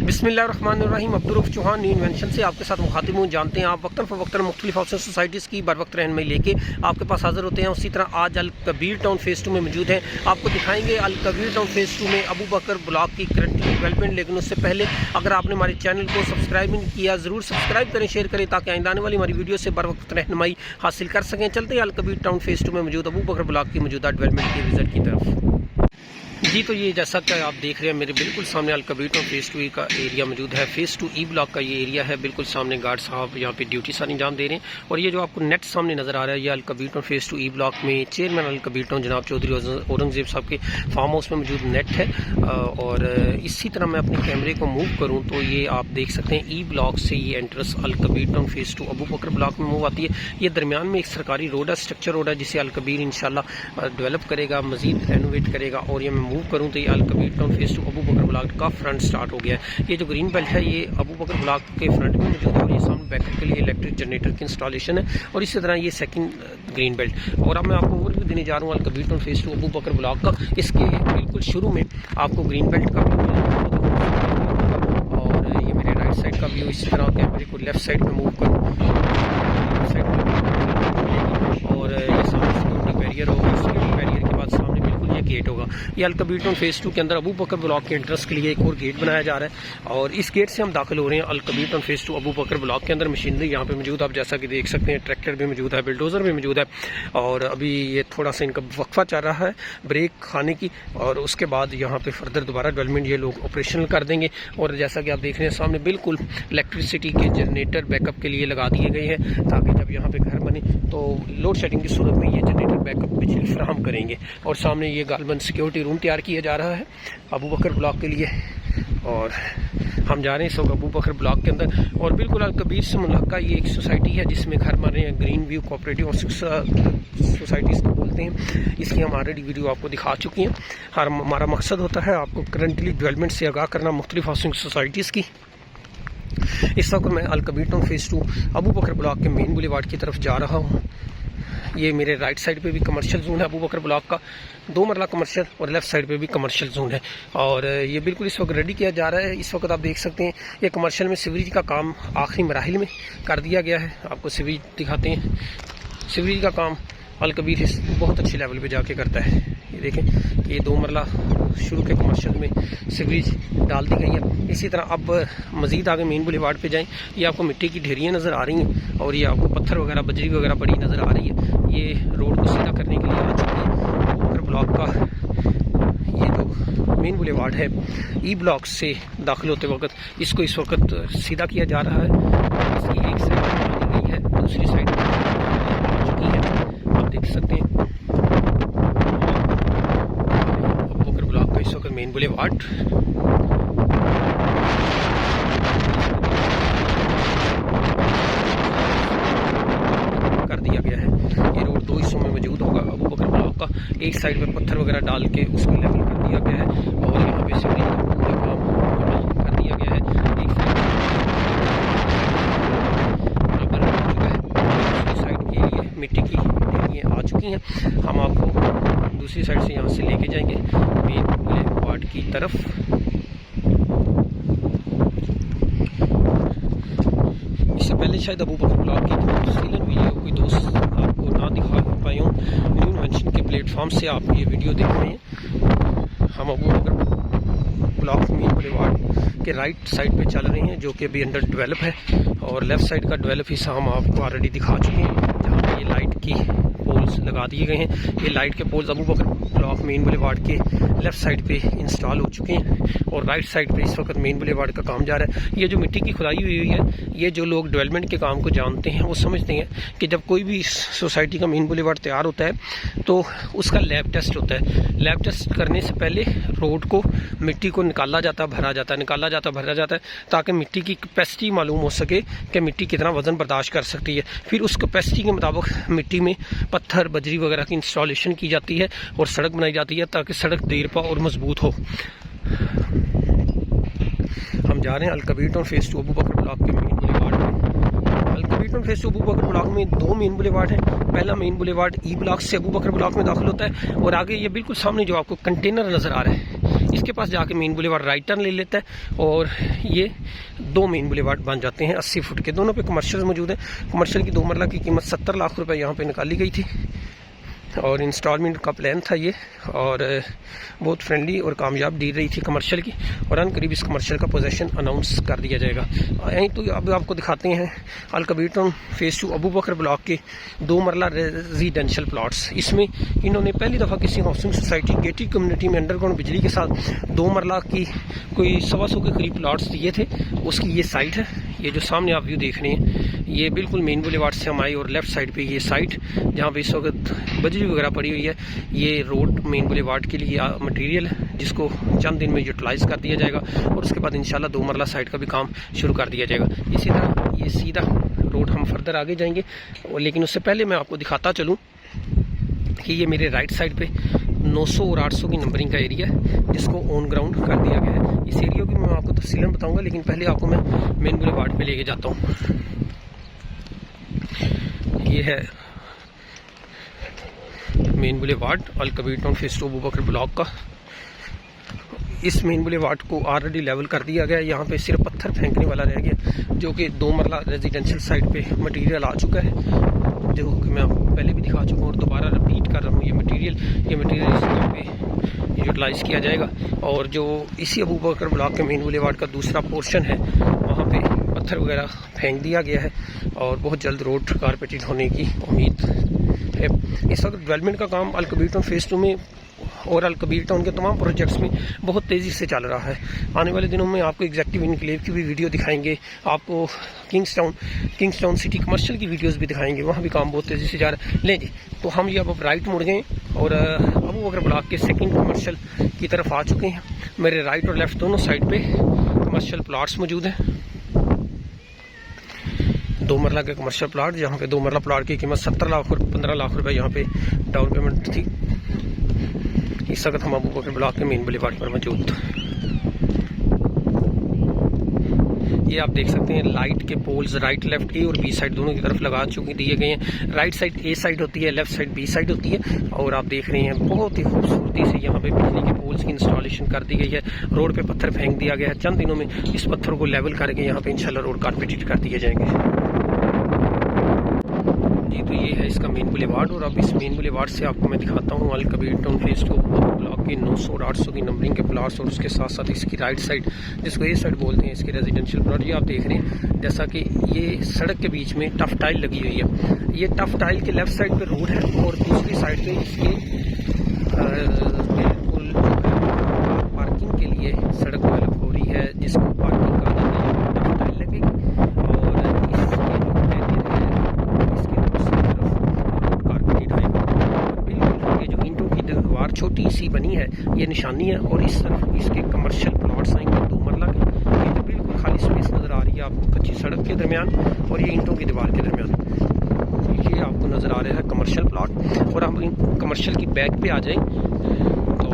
बिस्मिल्लाहिर्रहमानिर्रहीम। अब्दुर्रऊफ़ Chauhan new invention से आपके साथ मुखातिब हूँ। जानते हैं आप वक्तन फ़वक्तन मुख्तलिफ हाउसिंग सोसाइटीज़ की बर वक्त रहनुमाई लेके आपके पास हाज़िर होते हैं। उसी तरह आज अल कबीर टाउन फ़ेज़ 2 में मौजूद हैं। आपको दिखाएंगे अल कबीर टाउन फ़ेज़ 2 में अबू बकर ब्लॉक की करंट डेवलपमेंट। लेकिन उससे पहले अगर आपने हमारे चैनल को सब्सक्राइब नहीं किया, ज़रूर सब्सक्राइब करें, शेयर करें, ताकि आइंदा आने वाली हमारी वीडियो से बर वक्त रहनुमाई हासिल कर सकें। चलते हैं अल कबीर टाउन फ़ेज़ 2 में मौजूद अबू बकर ब्लॉक की मौजूदा डेवलपमेंट के विज़िट की तरफ। जी, तो ये जैसा कि आप देख रहे हैं मेरे बिल्कुल सामने अल कबीर टाउन फ़ेज़ 2 का एरिया मौजूद है। फ़ेज़ 2 ई ब्लॉक का ये एरिया है। बिल्कुल सामने गार्ड साहब यहाँ पे ड्यूटी सारी अंजाम दे रहे हैं। और ये जो आपको नेट सामने नज़र आ रहा है, ये Al Kabir town phase 2 E block में चेयरमैन अल कबीर टाउन जनाब चौधरी औरंगज़ेब साहब के फार्म हाउस में मौजूद नेट है। और इसी तरह मैं अपने कैमरे को मूव करूँ तो ये आप देख सकते हैं ई ब्लॉक से ये एंट्रेंस अल कबीर टाउन फ़ेज़ 2 अबू बकर ब्लॉक में मूव आती है। ये दरमियान में एक सरकारी रोड है, स्ट्रक्चर रोड है, जिसे अल कबीर इंशाल्लाह डेवलप करेगा, मज़ीद रेनोवेट करेगा। और ये मैं मूव करूँ तो ये अल कबीर टाउन फ़ेज़ 2 अबू बकर ब्लॉक का फ्रंट स्टार्ट हो गया है। ये जो ग्रीन बेल्ट है ये अबू बकर ब्लॉक के फ्रंट में मौजूद है। और ये सामने बैकअप के लिए इलेक्ट्रिक जनरेटर की इंस्टॉलेशन है। और इसी तरह ये सेकंड ग्रीन बेल्ट। और अब मैं आपको ओवरव्यू देने जा रहा हूँ अल कबीर टाउन फ़ेज़ 2 अबू बकर ब्लॉक का। इसके बिल्कुल शुरू में आपको ग्रीन बेल्ट का व्यू मिलेगा और ये मेरे राइट साइड का व्यू। इसी तरह कैमरे को लेफ्ट साइड में मूव करूँ और ये सामने सिक्योरिटी बैरियर होगा। सिक्योरिटी बैरियर के बाद सामने बिल्कुल ये गेट होगा। ये अल कबीर टाउन फ़ेज़ 2 के अंदर अबू बकर ब्लॉक के एंट्रेंस के लिए एक और गेट बनाया जा रहा है। और इस गेट से हम दाखिल हो रहे हैं अल कबीर टाउन फ़ेज़ 2 अबू बकर ब्लॉक के अंदर। मशीनरी यहाँ पे मौजूद, आप जैसा कि देख सकते हैं, ट्रैक्टर भी मौजूद है, बिल्डोज़र भी मौजूद है। और अभी ये थोड़ा सा इनका वक्फा चल रहा है ब्रेक खाने की, और उसके बाद यहाँ पे फर्दर दोबारा डेवलपमेंट ये लोग ऑपरेशनल कर देंगे। और जैसा कि आप देख रहे हैं सामने बिल्कुल इलेक्ट्रिसिटी के जनरेटर बैकअप के लिए लगा दिए गए हैं, ताकि जब यहाँ पे घर बने तो लोड शेडिंग की सूरत में ये जनरेटर बैकअप बिजली फराहम करेंगे। और सामने ये गालबन सिक्योरिटी रूम तैयार किया जा रहा है अबू बकर ब्लॉक के लिए। और हम जा रहे हैं इस वक्त अबू बकर ब्लॉक के अंदर। और बिल्कुल अल कबीर से मुल्का ये एक सोसाइटी है जिसमें घर बन रहे हैं, ग्रीन व्यू कोऑपरेटिव सोसाइटीज़ को बोलते हैं। इसकी हम ऑलरेडी वीडियो आपको दिखा चुकी हैं। हमारा मकसद होता है आपको करंटली डेवलपमेंट से आगाह करना मुख्तलिफ हाउसिंग सोसाइटीज़ की। इस वक्त मैं अल कबीर टाउन फ़ेज़ 2 अबू बकर ब्लॉक के मेन बुलेवार्ड की तरफ जा रहा हूँ। ये मेरे राइट साइड पे भी कमर्शियल जोन है अबू बकर ब्लॉक का, 2 मरला कमर्शियल, और लेफ्ट साइड पे भी कमर्शियल जोन है। और ये बिल्कुल इस वक्त रेडी किया जा रहा है। इस वक्त आप देख सकते हैं ये कमर्शियल में सीवरेज का काम आखिरी मराहिल में कर दिया गया है। आपको सीवरेज दिखाते हैं। सीवरेज का काम अल कबीर बहुत अच्छे लेवल पे जाके करता है। ये देखें, ये 2 मरला शुरू के कमर्शियल में सीवरेज डाल दी गई है। इसी तरह अब मज़ीद आगे मेन बुलेवार्ड पे जाएं, ये आपको मिट्टी की ढेरियाँ नज़र आ रही हैं और ये आपको पत्थर वगैरह बजरी वगैरह पड़ी नज़र आ रही है। ये रोड को सीधा करने के लिए आ चुकी है बकर ब्लॉक का। ये जो मेन बुलेवार्ड है ई ब्लॉक से दाखिल होते वक्त इसको इस वक्त सीधा किया जा रहा है। इसकी एक साइड बना दी गई है, दूसरी साइड आ चुकी है, आप देख सकते हैं बकर ब्लॉक का इस वक्त मेन बुलेवार्ड। दिया गया है। ये रोड 2 हिस्सों में मौजूद होगा अबू बकर ब्लॉक का। एक साइड पे पत्थर वगैरह डाल के उसको लेवल कर दिया गया है और यहाँ पे सीवरेज का पूरा काम मुकम्मल कर दिया गया है। एक साइड बराबर हो चुका है, दूसरी साइड के लिए मिट्टी की ढेरियाँ आ चुकी हैं। हम आपको दूसरी साइड से यहाँ से लेके जाएंगे मेन बुलेवार्ड की तरफ। इससे पहले शायद अबू बकर ब्लॉक की तफसीलन वीडियो कोई दोस्त आपको ना दिखा पाए हों। न्यू इन्वेंशन के प्लेटफॉर्म से आप ये वीडियो देख रहे हैं। हम अबू बकर ब्लॉक मेन बुलेवार्ड के राइट साइड पे चल रहे हैं, जो कि अभी अंडर डेवलप है। और लेफ़्ट साइड का डेवलप हिस्सा हम आपको ऑलरेडी दिखा चुके हैं, जहाँ पर ये लाइट की पोल्स लगा दिए गए हैं। ये लाइट के पोल्स अबू बकर ब्लॉक मेन बुलेवार्ड के लेफ़्ट साइड पे इंस्टॉल हो चुके हैं। और राइट साइड पे इस वक्त मेन बुलेवार्ड का काम जा रहा है। ये जो मिट्टी की खुदाई हुई है, ये जो लोग डेवलपमेंट के काम को जानते हैं वो समझते हैं कि जब कोई भी सोसाइटी का मेन बुलेवार्ड तैयार होता है तो उसका लैब टेस्ट होता है। लैब टेस्ट करने से पहले रोड को मिट्टी को निकाला जाता, भरा जाता, निकाला जाता, भरा जाता है, ताकि मिट्टी की कैपेसिटी मालूम हो सके कि मिट्टी कितना वज़न बर्दाश्त कर सकती है। फिर उस कैपेसिटी के मुताबिक मिट्टी में पत्थर बजरी वगैरह की इंस्टॉलेशन की जाती है और सड़क बनाई जाती है, ताकि सड़क देर पा और मजबूत हो। हम जा रहे हैं अल कबीर टाउन फ़ेज़ 2 अबू बकर ब्लॉक के मेन बुलेवार्ड में। अल कबीर टाउन फ़ेज़ 2 अबू बकर ब्लॉक में 2 मेन बुलेवार्ड हैं। पहला मेन बुलेवार्ड ई ब्लॉक से अबू बकर ब्लॉक में दाखिल होता है और आगे ये बिल्कुल सामने जो आपको कंटेनर नज़र आ रहा है, इसके पास जाके मेन बुलेवार्ड राइट टर्न ले लेता है और ये 2 मेन बुलेवार्ड बन जाते हैं 80 फुट के। दोनों पे कमर्शियल मौजूद है। कमर्शियल की 2 मरला की कीमत 70 लाख रुपए यहाँ पे निकाली गई थी और इंस्टॉलमेंट का प्लान था ये, और बहुत फ्रेंडली और कामयाब डील रही थी कमर्शियल की, और अनकरीब इस कमर्शियल का पोजेसन अनाउंस कर दिया जाएगा। यहीं तो अब आपको दिखाते हैं अल कबीर टाउन फेज़ 2 अबू बकर ब्लॉक के 2 मरला रेजिडेंशियल प्लॉट्स। इसमें इन्होंने पहली दफ़ा किसी हाउसिंग सोसाइटी गेटेड कम्युनिटी में अंडरग्राउंड बिजली के साथ 2 मरला की कोई 125 के करीब प्लॉट्स दिए थे। उसकी ये साइट है, ये जो सामने आप व्यू देख रहे हैं, ये बिल्कुल मेन बुलेवार्ड से हम आए और लेफ्ट साइड पे ये साइट जहाँ पे इस वक्त बजरी वगैरह पड़ी हुई है, ये रोड मेन बुलेवार्ड के लिए मटेरियल है जिसको चंद दिन में यूटिलाइज़ कर दिया जाएगा और उसके बाद इंशाल्लाह 2 मरला साइट का भी काम शुरू कर दिया जाएगा। इसी तरह ये सीधा रोड हम फर्दर आगे जाएंगे, और लेकिन उससे पहले मैं आपको दिखाता चलूँ कि ये मेरे राइट साइड पे 900 और 800 की नंबरिंग का एरिया है जिसको ऑन ग्राउंड कर दिया गया है। इस एरिया की मैं आपको तफसीलन बताऊंगा, लेकिन पहले आपको मैं मेन बुलेवार्ड पे लेके जाता हूँ। ये है मेन बुलेवार्ड अल कबीर टाउन फेज़ 2 अबू बकर ब्लॉक का। इस मेन बुलेवार्ड को ऑलरेडी लेवल कर दिया गया है। यहाँ पे सिर्फ पत्थर फेंकने वाला रह गया, जो कि 2 मरला रेजिडेंशियल साइड पे मटेरियल आ चुका है, जो कि मैं आपको पहले भी दिखा चुका हूँ और दोबारा रिपीट कर रहा हूँ। ये मटेरियल इस जगह पे यूटिलाइज़ किया जाएगा, और जो इसी अबू बकर ब्लॉक के मेन बुलेवार्ड का दूसरा पोर्शन है वहाँ पे पत्थर वगैरह फेंक दिया गया है और बहुत जल्द रोड कारपेटेड होने की उम्मीद है। इस वक्त डेवलपमेंट का काम अल कबीर टाउन फेज़ 2 में और अल कबीर टाउन के तमाम प्रोजेक्ट्स में बहुत तेज़ी से चल रहा है। आने वाले दिनों में आपको एग्जेक्टिव इनक्लेव की भी वीडियो दिखाएंगे, आपको किंग्सटाउन सिटी कमर्शियल की वीडियोस भी दिखाएंगे, वहाँ भी काम बहुत तेज़ी से जा रहा है। ले जी, तो हम ये अब राइट मुड़ गए और अबू बकर ब्लॉक के सेकंड कमर्शियल की तरफ आ चुके हैं। मेरे राइट और लेफ्ट दोनों साइड पे कमर्शियल प्लाट्स मौजूद हैं। 2 मरला के कमर्शियल प्लाट, जहाँ पे 2 मरला प्लाट की कीमत 70 लाख और 15 लाख रुपए यहाँ पे डाउन पेमेंट थी। इस वक्त हम अबू बकर ब्लॉक के मेन बुलेवार्ड पर मौजूद। ये आप देख सकते हैं लाइट के पोल्स राइट लेफ्ट ए और बी साइड दोनों की तरफ लगा चुके दिए गए हैं। राइट साइड ए साइड होती है, लेफ्ट साइड बी साइड होती है, और आप देख रहे हैं बहुत ही खूबसूरती से यहाँ पे बिजली के पोल्स की इंस्टॉलेशन कर दी गई है। रोड पे पत्थर फेंक दिया गया है, चंद दिनों में इस पत्थर को लेवल करके यहाँ पे इंशाल्लाह रोड कारपेटेड कर दिए जाएंगे। जी, तो ये है इसका मेन बुलेवार्ड, और अब इस मेन बुलेवार्ड से आपको मैं दिखाता हूँ अल कबीर टाउन फेज़ 2 ब्लॉक के 900 और 800 की नंबरिंग के प्लाट्स, और उसके साथ साथ इसकी राइट साइड जिसको ये साइड बोलते हैं इसके रेजिडेंशियल प्लॉट। ये आप देख रहे हैं जैसा कि ये सड़क के बीच में टफ टाइल लगी हुई है। ये टफ टाइल के लेफ्ट साइड पे रोड है और दूसरी साइड पे इसके बिल्कुल पार्किंग के लिए सड़क डेवलप हो रही है, जिसको पार्किंग का टफ टाइल लगेगी, और दीवार छोटी सी बनी है, ये निशानी है, और इस तरफ इसके कमर्शियल प्लॉट्स आएंगे 2 मरला के। ये तो बिल्कुल खाली स्पेस नज़र आ रही है आपको कच्ची सड़क के दरमियान और ये ईंटों की दीवार के दरमियान। ये आपको नज़र आ रहा है कमर्शियल प्लॉट। और हम कमर्शियल की बैक पे आ जाएं तो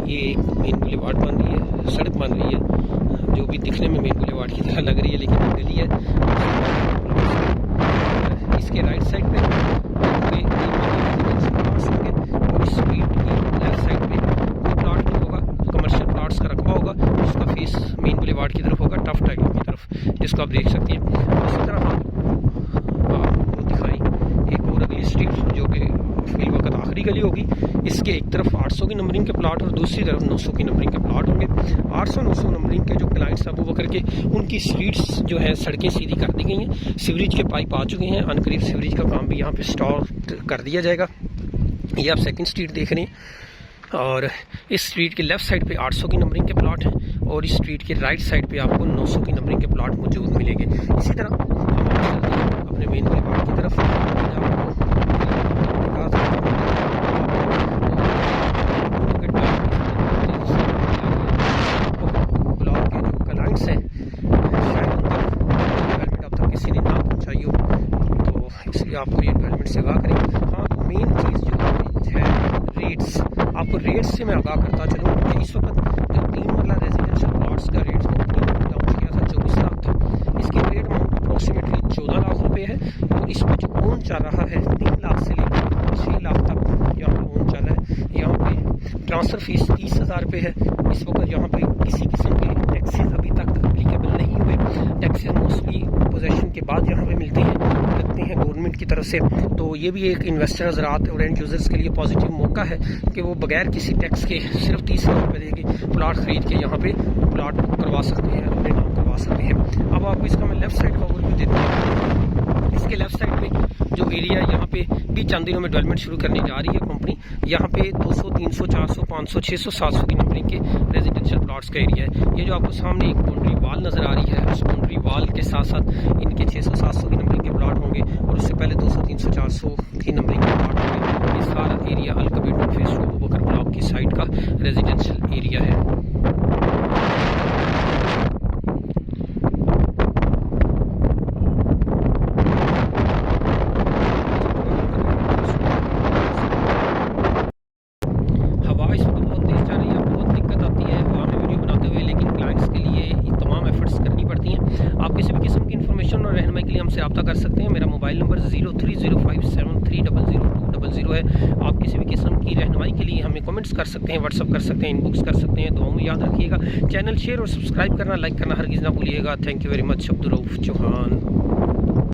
ये मेन बुलेवार्ड बन रही है, सड़क बन रही है जो भी दिखने में मेन बुलेवार्ड की तरह लग रही है, लेकिन गली है। इसके राइट साइड पे स्ट्रीट की लेफ्ट साइड पे कोई प्लाट नहीं होगा, कमर्शियल प्लाट्स का रकबा होगा, उसका फेस मेन बुलेवार्ड की तरफ होगा, टफ टाइल की तरफ, जिसको आप देख सकते हैं। इसी तरह हम आपको दिखाई एक और अगली स्ट्रीट जो कि फिल वक्त आखिरी गली होगी। इसके एक तरफ 800 की नंबरिंग के प्लाट और दूसरी तरफ 900 की नंबरिंग के प्लाट होंगे। 800-900 नंबरिंग के जो क्लाइंट्स अबू बकर के, उनकी स्ट्रीट्स जो है सड़कें सीधी कर दी गई हैं, सीवरेज के पाइप आ चुके हैं, अनकरीब सीवरेज का काम भी यहाँ पे स्टार्ट कर दिया जाएगा। ये आप सेकंड स्ट्रीट देख रहे हैं, और इस स्ट्रीट के लेफ्ट साइड पे 800 की नंबरिंग के प्लाट हैं और इस स्ट्रीट के राइट साइड पे आपको 900 की नंबरिंग के प्लाट मौजूद मिलेंगे। इसी तरह हम अपने मेन बुलेवार्ड की तरफ ब्लॉक के जो क्लाइंट्स हैं शायद डेवलपमेंट अब तक किसी ने ना पहुँचाई हो, तो इसलिए आपको ये डेवलपमेंट से आगाह करें। हाँ, मेन चीज़ जो है रेट्स, आपको रेट्स से मैं आगाह करता चलूँ कि इस वक्त जो 3 मरला रेजिडेंशियल प्लॉट्स का रेट लॉन्च किया था 24 लाख था, इसकी रेट अमाउंट अप्रोक्सीमेटली 14 लाख रुपये है, और इसमें जो ओन चल रहा है 3 लाख से लेकर 6 लाख तक यहाँ पे ओन चल रहा है। यहाँ पे ट्रांसफ़र फीस 30,000 60,000 रुपये है। इस वक्त यहाँ पे किसी किस्म के टैक्सेस अभी तक अप्लीकेबल नहीं हुए। टैक्सेस मोस्टली पोजेशन के बाद यहाँ पे मिलते हैं गवर्नमेंट की तरफ से। तो ये भी एक इन्वेस्टर हज़रात और एंड यूज़र्स के लिए पॉजिटिव मौका है कि वो बगैर किसी टैक्स के सिर्फ 30,000 रुपये देके प्लाट ख़रीद के यहाँ पे प्लाट बुक करवा सकते हैं, अपने नाम करवा सकते हैं। अब आपको इसका मैं लेफ़्ट साइड का ओवरव्यू देता हूँ। इसके लेफ़्ट साइड में जो एरिया यहाँ पे भी चंद दिनों में डेवलपमेंट शुरू करने जा रही है कंपनी, यहाँ पे 200, 300, 400, 500, 600, 700 की नंबरिंग के रेजिडेंशियल प्लॉट्स का एरिया है। ये जो आपको सामने एक बाउंड्री वाल नज़र आ रही है, उस बाउंड्री वाल के साथ साथ इनके 600, 700 की नंबरिंग के प्लॉट होंगे और उससे पहले 200, 300, 400 की नंबरिंग के प्लॉट होंगे। ये सारा एरिया अल कबीर टोल फेज 2 अबू बकर ब्लॉक की साइड का रेजिडेंशियल एरिया है। इस वक्त बहुत तेज़ चल रही है, बहुत दिक्कत आती है हवा में वीडियो बनाते हुए, लेकिन क्लाइंट्स के लिए ये तमाम एफर्ट्स करनी पड़ती हैं। आप किसी भी किस्म की इन्फॉर्मेशन और रहनुमाई के लिए हमसे रब्ता कर सकते हैं। मेरा मोबाइल नंबर 030573000200 है। आप किसी भी किस्म की रहनुमाई के लिए हमें कमेंट्स कर सकते हैं, व्हाट्सअप कर सकते हैं, इनबॉक्स कर सकते हैं। दुआओं में याद रखिएगा। चैनल शेयर और सब्सक्राइब करना, लाइक करना हरगिज़ ना भूलिएगा। Thank you very much. Abdul Rauf Chauhan.